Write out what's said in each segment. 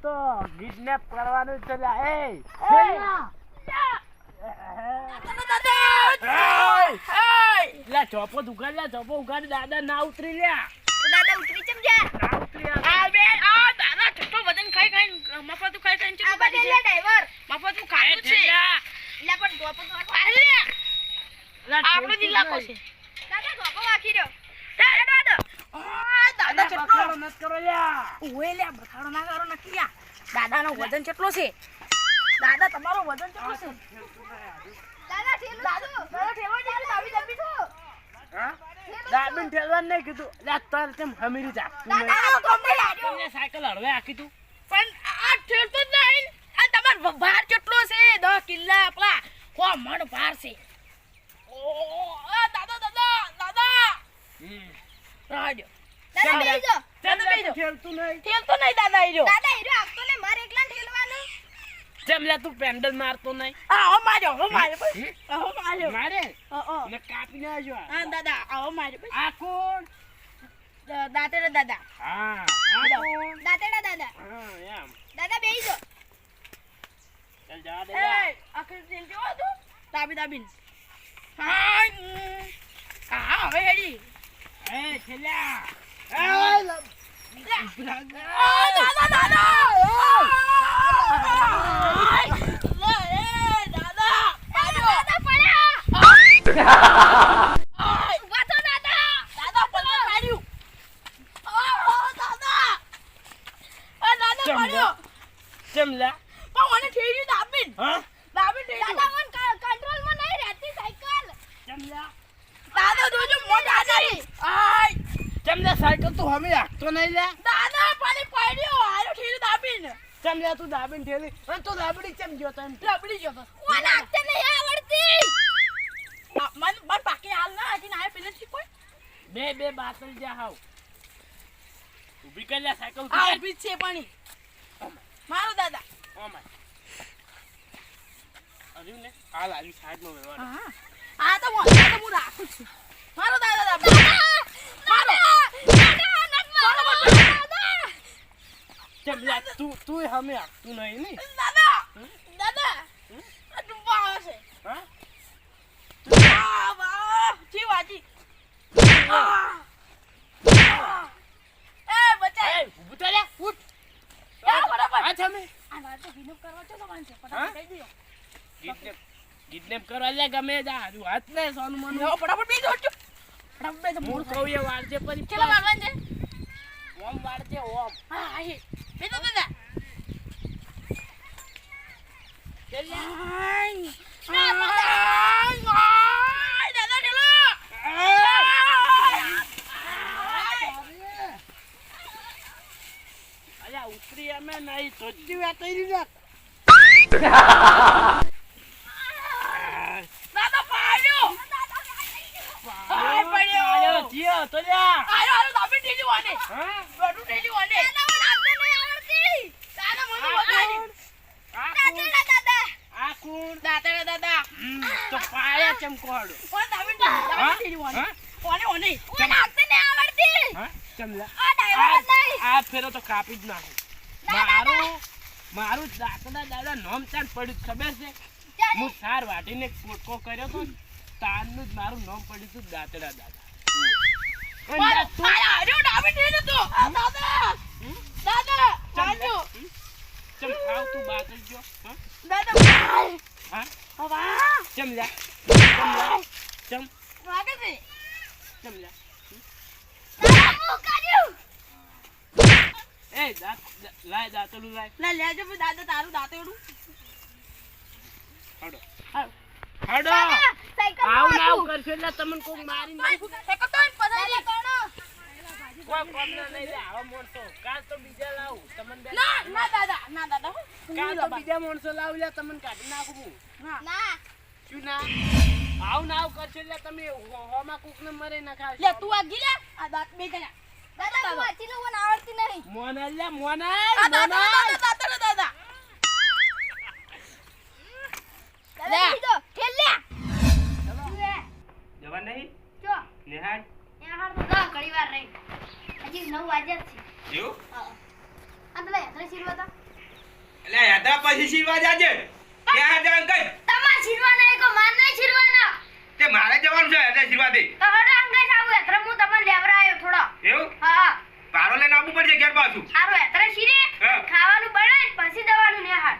તો કિડનેપ કરવાનું છે લ્યા. એ લ્યા ચોપો ઉગાડ લ્યા, ચોપો ઉગાડ. દાદા ના ઉતરી લ્યા. દાદા ઉતરી ચમ જા. ના ઉતરી આ બે આ દાદા ચટો વજન ખાઈ ખાઈ મફત ખાઈ ખાઈ છે. આ બાજુ લે ડ્રાઈવર મફત ખાવું છે. એટલે પણ ગોપો તો ખાઈ લે. આપણો જિલ્લા છે. દાદા ગોપો વાખી રહ્યો. દાદા દાદા ચટલો મત કરો લ્યા. ઓએ લે બખાડો ના કરો નકી લ્યા. દાદાનો વજન કેટલો છે? દાદા તમારો વજન કેટલો છે? દાદા ઠેલો દાદા ઠેલો દે દાબી દાબી તો. હા દાબીન ઠેલવાનું નહીં કીધું. લ્યા તાર તેમ હમીરી જા. દાદા કોમને લાડ્યો. તમને સાયકલ હળવે આખી તું. પણ આ ઠેલતો જ નહીં. આ તમાર ભાર કેટલો છે? 10 કિલ્લા આપલા કો મણ ભાર છે. ઓ આ દાદા દાદા દાદા રાજો દાદા બેજો. દાદા બેજો. ઠેલતું નહીં. ઠેલતો નહીં દાદા ઈજો. દાદા ઈજો આપતો ને મારે એકલા ઠેલવાનું. જેમ લ્યા તું પેન્ડલ મારતો નહીં. આવો માર્યો હો માર્યો બસ. આવો માર્યો. મારે ઓ ને કાપી ના જો. હા દાદા આવો માર્યો બસ. આ કોણ? દાતેડા દાદા. હા આ કોણ? દાતેડા દાદા. હા એમ. દાદા બેજો. ચાલ જા દે. એ આખર તેલ કેવો હતું? દાબી દાબીન. હા હા હવે હેડી. એ છેલ્યા. એ દાદા દાદા ચમલા ચમલા સાયકલ તું હમે રાખતો નહીં લે. ચમલા તું દાબીને ઠેલી અને તું લાબડી ચમ ગયો તને. બે બાતલ જા હાવ. ઊભી કર લે સાયકલ તું. મારો દાદા ઓમાય અરે ને હાલ આવી સાઈડમાં વેવા. આ તો હું રાખું છું. મારો દાદા દાદા ચમલા તું હમે આપતું નહીં ને. દાદા દાદા આ ડુંબા આવે છે. હા વાહ વાહ જી વાજી એ બચાય એ ઊભું થા લે. ઉઠ યા બરાબર આ છમે આ વાત તો વિનોદ કરવા ચો તમારે છે ફટાફટ કહી દીધો. કિડનેપ કરવા લે ગમે જા હારું હાથ ને સોનું મન. ફટાફટ બેસી જાઓ ફટાફટ બેસી હું કહું એ વાળજે પરી. ચલો મારવાન છે. ઓમ વાળજે ઓમ. હા આહી બેસો દાદા. દાદા ચલો અલ્યા ઉતરી અમે નહીં તો જ વાત કરી જા. દાદા પાડ્યો આયો જીઓ તો લ્યા. આયો આયો દાબી ઠેલી વાને હા બધું ઠેલી વાને દાદા મને નહીં આવડતી. દાદા મને વગાડી. દાદા આ કોણ? દાદા દાદા તો પાયા ચમ કોડો. કોણ દાબી ઠેલી વાને હા કોને ઓને મને આવડતી નહીં આવડતી. હા ચમલા આ ડાયવર નહીં. આ ફેરો તો કાપી જ નાખું. મારું દાદા નોમ ચાન પડ્યું ખબર છે. હું સાર વાટીને પોટકો કર્યો તો તારનું જ મારું નામ પડ્યું હતું દાતડા દાદા. દાદા દાદા ચમ ખાવ તું બાતલ જો. દાદા હા વાહ ચમલા ચમ વાગે છે. ચમલા દાદા હું કર્યું. એ દાત લાય દાતલું લાય. લે લેજો દાદા તારું દાતેડું. હડો હાલો હડો સાયકલ આવ નાવ કરશો એટલે તમને કોક મારી નાખું. સાયકલ તો પસાઈ કોનો. કોઈ કોમ ના નહીં લે આવા મોણસો. કાલ તો બીજા લાવું તમને બે. ના ના દાદા ના દાદા કાલ તો બીજા મોણસો લાવું લે તમને કાઢી નાખું હું. ના શું ના આવ નાવ કરશો એટલે તમે હોમાં કોક ને મરે ના ખાવ. લે તું આગી લે આ દાંત બે જણા. દાદા હું વાંચી લઉં મને આવડતી નહીં. મોનલ લે મોનલ દાદા મોનલ. દાદા દાદા દાદા લીધો ખેલ લે. જવા નહીં જો નિહાળ યાર તો ઘણી વાર રહી. હજી 9 વાગ્યા છે. એવું આ તો લે શીરવા તો એટલે હેદા પછી શીરવા જાજે લે આ જા અંકલ તમાર છીરવાના એક માર નહીં છીરવાના તે મારે જવાનું છે હેદા શીરવા દે તો હડો અંગાઈ આવું એત્ર હું તમને લેવરાયો થોડો એવું હા પારો લઈને આવવું પડશે ઘેર પાછું હારું એત્ર શીરે હા. ખાવાનું બનાય પછી દવાનું ને હાર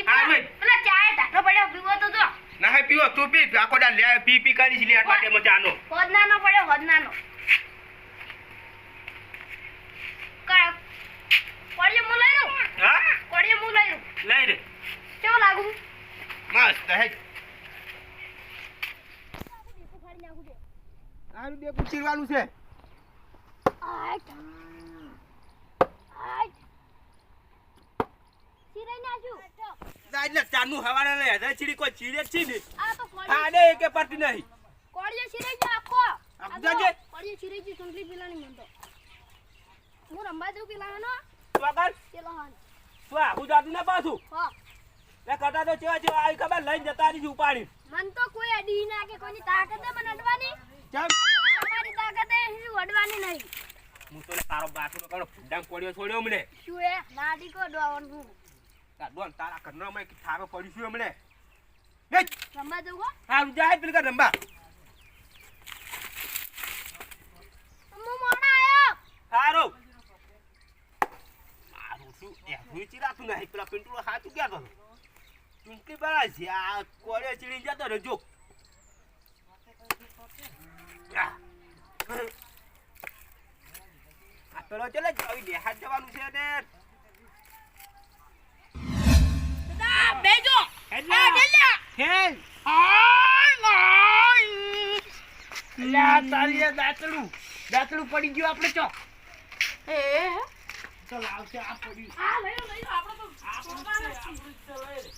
હારું. પેલા ચાય ઢાટો પડ્યો પીવો તો જો ના હે પીવો તું પી આખો દા લે પી કરી લે આટલા ટેમ ચાનો હોદનાનો પડ્યો હોદનાનો કા કોળીએ મુ લઈ લઉં હા કોળીએ મુ લઈ લઉં લઈ રે કેવો લાગુ મસ્ત હે આરું દે પૂછીવાનું છે એટલે ચાનું હવાના લે હેદા ચીડી કોઈ ચીડે જ છે ને આ તો આડે એકે પડતી નહીં કોળીએ છીરાઈ ગયો આખો આપજાજે. કોળીએ છીરાઈ ગયો સંકલી પેલાની મન તો હું રંબા દઉં પેલાનો તું આગળ પેલો હાન તું આખું જાતું ના પાછું હા એ કટા તો ચેવા ચેવા આવી ખબર લઈને જતા રહી ઉપાડી મન તો કોઈ અડી ના કે કોઈની તાકાત હે મને અડવાની ચમ અમારી તાકાત હે હું અડવાની નહીં હું તો તારો બાથરૂમ કણો ફુંડાંગ પડ્યો છોડ્યો મને શું હે નાડી કો દોવાનું તાર તારા ઘરનો મેં થારો પડીશું હમણે ને રંબા દઉં હો હારું જાય પેલી કા રંબા હું મોડા આયો હારો મારું શું એ રૂચી રાતું નહીં પેલા પિંટુડો હાચું ક્યાં તો પિંકી બરા છે આ કોળે ચીડી જતો રે જો આ પેલો ચલે આવી દેહાત જવાનું છે ને દાદા બેજો હેડલા. એ ગેલ્યા ખેલ આય લા તારી દાતડું પડી ગયું આપણે ચો એ ચાલ આવશે આ પડ્યું આ લઈ લો આપણે તો આપણું છે, આપણું છે, લઈ લે.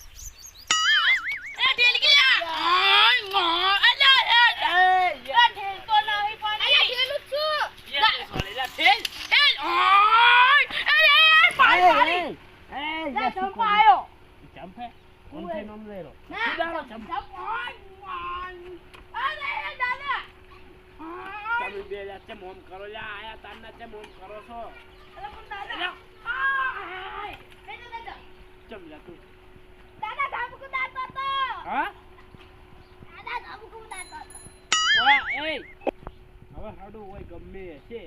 એ ઢેલ ગેલ્યા આય અલા એ ઢેલ તો નહીં પણ અયા ઢેલું છું લે, સોળી, લે, ખેલ. ઢેલ આય એ પાડી લે ચંપા આયો ચંપે કોણ છે નામ લઈ લો ના સુધારો ચંપે અરે દાદા તમે બે લે છે મોમ કરો લે આયા તારના છે મોમ કરો છો અરે પણ દાદા આય બેજો દાદા ચમ લે તું દાદા ધાબકુ દાદા તો હા દાદા ધાબકુ દાદા ઓય એ હવે હાડું હોય ગમે છે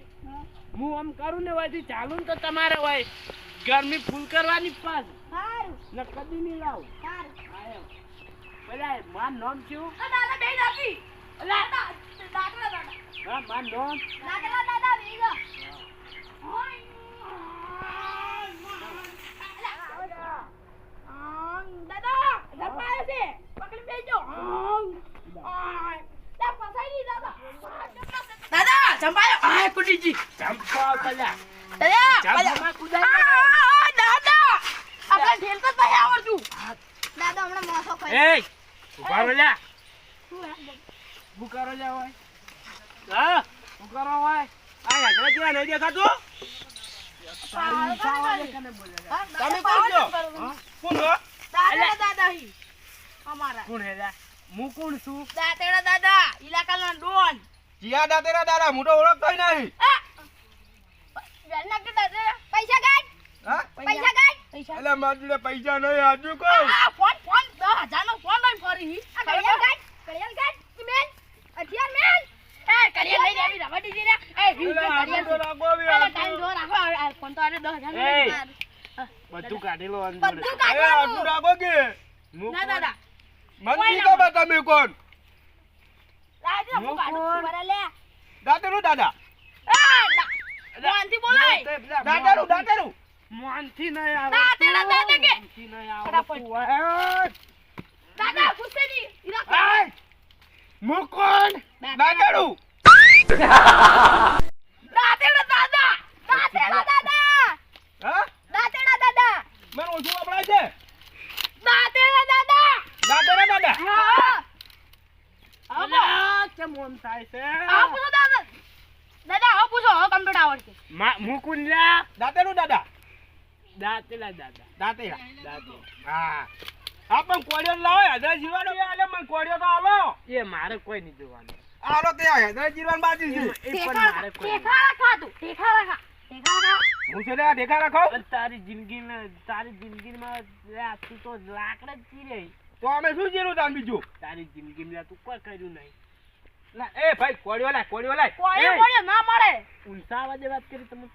હું આમ કરું ને વાયથી ચાલુ ને તો તમારે હોય ગરમી ફૂલ કરવાની પાસ સારું ને કદી નહીં લાવ સારું આયો પેલા માર નામ શું દાદા બે નાખી દાદા દાદા દાદા હા માર નામ દાદા દાદા બેજો દાદા જપાય છે પકડી બેજો દાદા જંપાયો આ કુટીજી ચંપા પેલા દાદા ચંપામાં કુદાય દાદા આપણે ઢેલ તો ભાઈ આવડતું દાદા હમણાં મોસો ખાઈ એ ઉભા રહો લે બુકારો લે હોય હા બુકારો હોય આ યાત્રા જેવા નહીં દેખાતું તમે કોણ છો કોણ છો દાદા દાદા હી અમારા કોણ હેલા હું કોણ છું દાતેડા દાદા ઇલાકાના ડોન જીયા દાતેરા દાદા મોટો ઓળખતો નહીં વેલના કે દાદા પૈસા કાઢ હા પૈસા કાઢ પૈસા એટલે મારી જોડે પૈસા નહીં આજુ કોઈ ફોન 10000 નો ફોન લઈને ફરી કડિયાલ કાઢ મેન અઠિયાર મેન એ કડિયાલ લઈ આવી રવા દીધી ને એ કડિયાલ પેલા ટાઈમ જો રાખો આ ફોન તો આરે 10000 નો એ. માર. બધું કાઢી લો અંદર બધું એ કાઢો આટલું રાખો કે હું ના દાદા મને ખબર તમે કોણ લાજો હું કાઢું બરા લે દાતેરું દાદા મોહનથી બોલાય દાતેરું મોનથી નહીં આવે દાતેડા દાદા કે મોનથી નહીં આવે દાદા ગુસ્સે ની ઈરા મુકોન દાતેરું દાતેડા દાદા હા દાતેડા દાદા મને ઓછું વપરાય છે દાતેડા દાદા દાતેરા દાદા હા અલા, કેમ ઓમ થાય છે આ પૂછો દાદા દાદા આ પૂછો કમ્પ્યુટર આવડશે મુકુંદ લ્યા દાતેરું દાદા દાતેલા દાદા દાતેરા દાતે હા આ પણ કોડિયો લાવો હજાર જીવાનો આલે મને કોડિયો તો આલો એ મારે કોઈ નહીં જોવાનું આલો તે હજાર જીવન બાજી છે એ પણ મારે કોઈ નહીં. ટેખાડા ખા તું ટેખાડા ખા હું છે લે દેખા રાખો અને તારી જિંદગીમાં લે આ તું તો લાકડા જ ચીરે તો અમે શું જેલું તાન બીજું તારી જિંદગીમાં લે તું કોઈ કર્યું નહીં ના એ ભાઈ કોળીઓ લાય કોઈ ના મળે. ઊંચા અવાજે વાત કરી તમે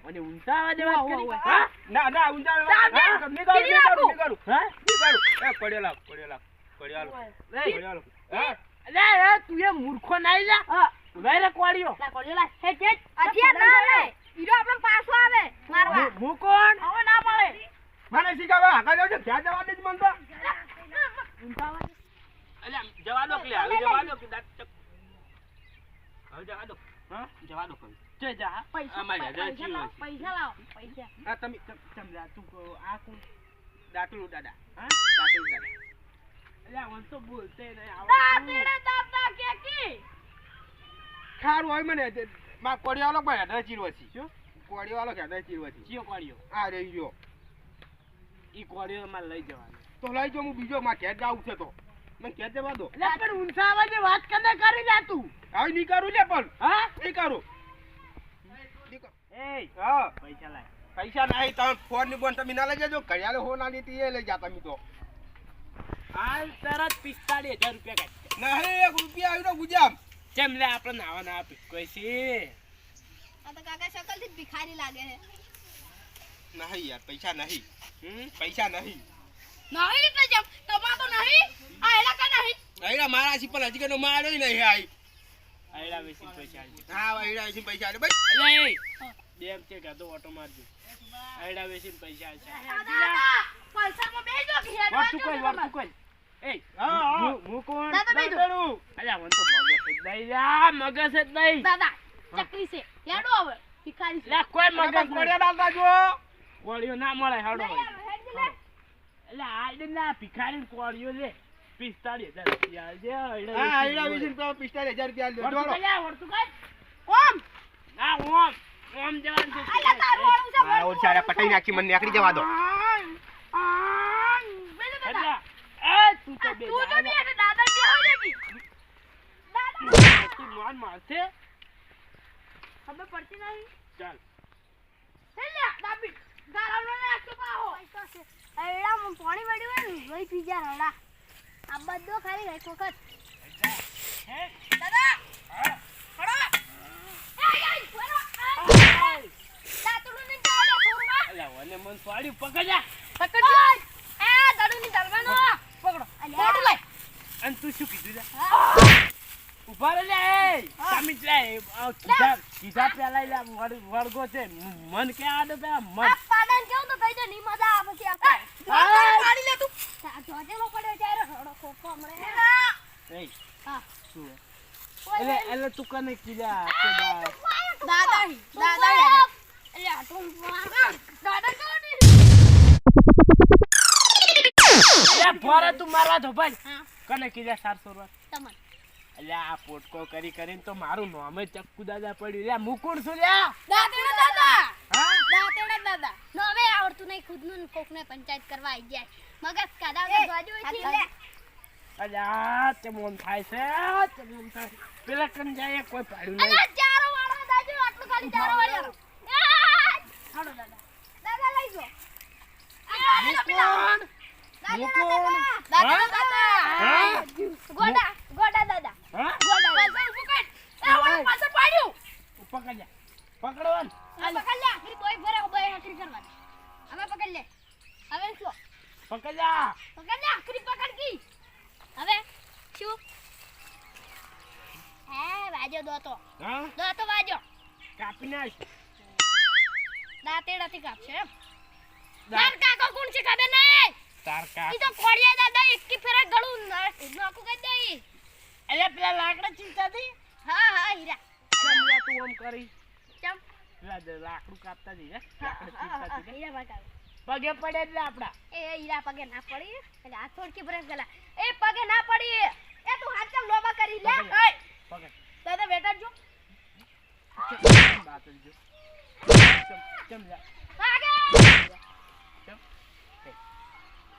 અને ઊંચા અવાજે વાત કરી ઓય. હા ના ઊંચા તાન નહીં કરું હા એ કોળીઓ લાવ હા અલે તું એ મૂર્ખો નાઈ જા હા ઉભા રે કોળીઓ લા કોળિયો લા હે જે હથિયાર ના લે ઈરો આપણો પાછો આવે મારવા. હું કોણ હવે ના મળે. મને શીખાવે આગળ જાવ ક્યાં જવા દે મન તો ઊંધા વાગે. અલ્યા જવા દો કે હવે જવા દો કે દાંત ચક હવે જવા દો હા જવા દો કોઈ જય જા પૈસા અમારે પૈસા લાવો, છે. પૈસા લાવો પૈસા. આ તમે સમજા તું આ કોણ દાંતલું દાદા હા દાંતલું દાદા અલ્યા વન તો બોલતે નહીં દાંતેડે દાંતા કેકી. ખારું હોય મને માં કોળીઓ વાળો પણ હેડે ચીરવછી શું કોળીઓ વાળો હેડે ચીરવછી ચિયો કોળીઓ આ રહી ગયો ઈ કોળીઓ માં લઈ જવાનો તો લઈ જો હું બીજો માં ઘેર જાઉં છે તો મને ઘેર જવા દો એટલે પણ ઊંચા અવાજે વાત કને કરી લે તું હવે નહીં કરું લે પણ હા નહીં કરું એ હા પૈસા લાય પૈસા નહીં તમે ફોન ની બોન તમે ના લઈ જજો ઘડિયાળે હો ના લીધી એ લઈ જા તમે તો હાલ તરત 45,000 રૂપિયા કાઢ નહીં 1 રૂપિયા આવ્યો ગુજામ જેમ લે આપણે નાવા ના આપી કોઈ છે આ તો કાકા શકલ થી ભિખારી લાગે છે. નહીં યાર પૈસા નહીં હમ પૈસા નહીં નહીં એટલે જમ તમા તો નહીં આ એલા કા નહીં. નહીં મારા સી પણ હજી કનો માર્યો નહીં આઈ આયડા વેસી પૈસા આલજે હા વાયડા સી પૈસા આલે ભાઈ અલે ડેમ છે કાતો ઓટો મારજો આયડા વેસી પૈસા આલશે દાદા પૈસા માં બેજો કે હેડ વર્તુ કોઈ એ હા હું કોણ દાદા બેજો. દાંતેડું. અલ્યા વન તો મગજ જ નહીં દાદા ચકરી છે હેડો હવે ભિખારી છે. લે કોઈ મગજ મગજ નહીં કોળિયા ડાલતા જો કોળીઓ ના મળે હાડો હેડ લે. એટલે આડે ના ભિખારી કોળીઓ લે 45,000 રૂપિયા આલજે હા આયડા વિશે 45,000 રૂપિયા આલ્યો વર્તુ જોડો કલ્યા વર્તુ કઈ કોમ ના ઓમ જવાન છે આલા તારું વાળું છે. મારા ઓછાડા પટાઈ નાખી મને નીકળી જવા દો બેજો દાદા. એટલે એ તું તો બે તું તો જા. નહીં એટલે દાદા બે હો જકી. દાદા તું માન મારશે ખબર પડતી નહીં. ચાલ હેલ્યા દાબી ગારાનો ને આખો પાહો. એડા મન પાણી મળ્યું હોય ને લઈ પી જા રડા. આ બધો ખાલી એક વખત. હે દાદા હા ખડો. એય bueno. દાતુડું ની જાડો ફોરવા. અલ્યા વને મન પાડ્યું પકડ્યા પકડજો. એ દાડુની દરવાનો પકડો. મોટું લઈ. અને તું શું કીધું લે હા. ઉભા રે લે એ તમે જ લે કીધા પેલા લે વળગો છે મન કે આડો પેલા મન આ પાડન કેવું તો કહી દે ની મજા આવે પછી આપણે. હા. પાડી લે તું. જોજેલો પડ્યો ત્યારે રડો ખોખો હમણે. એ હા. શું એટલે તું કને કીધા કે દાદા દાદા એટલે આટલું દાદા જોડી. લે ફોરે તું મારવા દો ભાઈ હા કને કીધા 700 રૂપિયા તમને એટલે આ પોટકો કરી કરીને તો મારું નામ જ ચક્કુ દાદા પડ્યું લે મુકુણ છું લે દાદા દાદા હા દાદા દાદા નો હવે આવડતું નહીં ખુદનું કોકને પંચાયત કરવા આવી જાય મગજ કાઢા કે બાજુ છે લે. અલ્યા તે મન થાય છે તે મન થાય પેલા કન જાય કોઈ પાડ્યું નહીં અલા ચારો વાળો દાજુ આટલું ખાલી ચારો વાળો. હાડો દાદા દાદા લઈ જો. મુકુણ મુકુણ દાદા દાદા હા? ગોડા ગોડા દાદા હા ગોડા પકડ. એ ઓલા પાછળ પાડ્યું. પકડ જા પકડવાનું આ પકડ લે આખરી બોય ભરે બોય આખરી કરવાની. હવે પકડ લે. હવે શું પકડ જા પકડ લે આખરી પકડ કી. હવે શું હે વાજો દોતો હા દોતો વાજો કાપી નાખ દાંતેડાથી કાપશે એમ. દા- તાર કાકો કોણ છે ખબર નહીં. તાર કાપ ઈ તો કોડિયા દાદા એકી ફેરા ગળું નાખું કરી દઈ. અલ્યા પેલા લાકડા ચિંતા થઈ હા હા હીરા ચમ લે તું આમ કરી ચમ પેલા લાકડું કાપતા જઈ હા લાકડા હા ચિંતા થઈ હીરા બગાડ. પગે પડે એટલે આપડા એ હીરા પગે ના પડી એટલે આ થોડકી બ્રેક ગલા એ પગે ના પડી એ તું હાથ ચમ લોબા કરી લે. પગે. ઓય પકડ દાદા બેટા જો બાત જો ચમ લે ભાગે. ચમ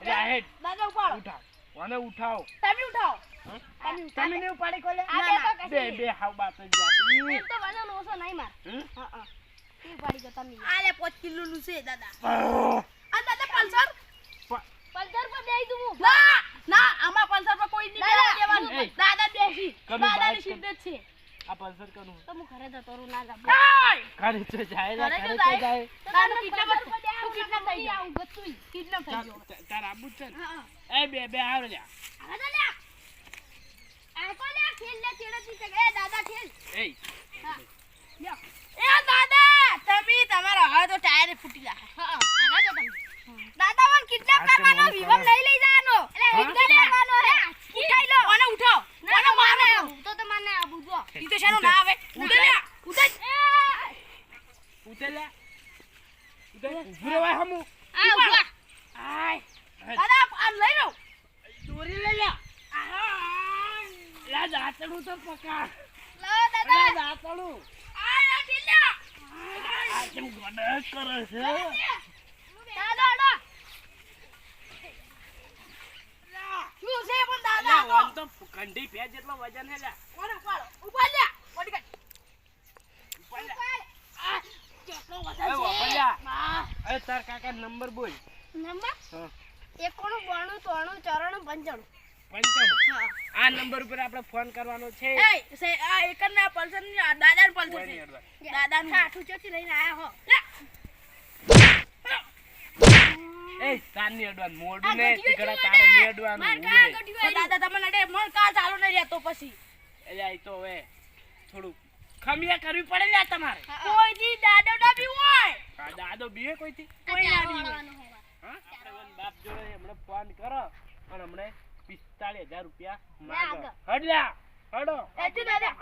એટલે આ હેડ દાદા ઉપાડો ઉઠાવ મને ઉઠાવ તમે ઉઠાવો. હા? તમે ઉઠાવો. તમે ને ઉપાડી કોલે આ બે તો કશું બે નહીં. બે હાવ બાત જ જાતી એમ તો વજન ઓછો નહીં માર. હમ? હા હા આલે 5 કિલોનું છે દાદા આ દાદા પલ્સર ના ના આમાં પલ્સર પર કોઈ નહીં બેસવા દેવાનું એ. દાદા બેસી કમી દાદાની વાત સીટ જ છે આ પલ્સર કનું ઓય! કારે તો જાય ઘરે લા, તો કારે તો જાય. જાય તારું કિડનેપ થઈ ગયો કિડનેપ થઈ ગયો તાર આબુ જ છે ને હા એ બે આવરે લ્યા આવા લે આ કો લે ખેલ લે ચેડતી છે એ દાદા ખેલ એ હા લ્યો એ દાદા તમે તમારા હવે તો ટાયર ફૂટી ગયા હા આના જો તમે દાદા વન કિડનેપ આ તો કરવાનો મને વિવમ ખબર. લઈ જવાનો એટલે હા? કિડનેપ કરવાનો હે ઉઠાઈ લો ઓને ઉઠો ઓને મારે તો મને આબુ જો ઈ તો શાનો ના આવે ઉઠે લે ઉઠે ઉતે લ્યા ઉતે ઉભરે વાય હમુ આ ઉઠા આય દાદા આ લઈ લો દોરી લે લ્યા લા દાતડું તો પકડ લો લા દાદા દાતડું આ ઢીલા આ કેમ ગડક કરે છે દાદા શું છે પણ દાદા લા ઓન તો કંડી પે જેટલો વજન હે લ્યા ઓને પાડો ઉભા લે વડી કાઢ ઉપર લ્યા આ કેટલો એ વજન છે વાપર્યા. હા એ તાર કાકા નંબર બોલ નંબર હા 91 92 93 95 પંચાણું હા આ નંબર ઉપર આપણે ફોન કરવાનો છે એ સે આ એકરના પલ્સર ની દાદાનું પલ્સર કોઈની છે અડવા. દાદાનું આઠું ચોથી લઈને આયા હો એ તારની અડવાન મોડું આ ને ગોઠિયો તીકડા છે તારે ને. ની અડવાનું માર ઉવે. કા ગોઠિયો દાદા તમને અડે મન કા ચાલુ નહીં રહેતો પછી એટલે આ તો હવે થોડું ખમિયા કરવી પડે લ્યા તમારે કોઈ દી દાદો ના બી હોય આ દાદો બીએ કોઈથી કોઈ ના બી હોય હા આપણે ઓન બાપ જોડે હમણાં ફોન કરો અને હમણાં 45,000 રૂપિયા માંગો હડ લ્યા હડો એથી દાદા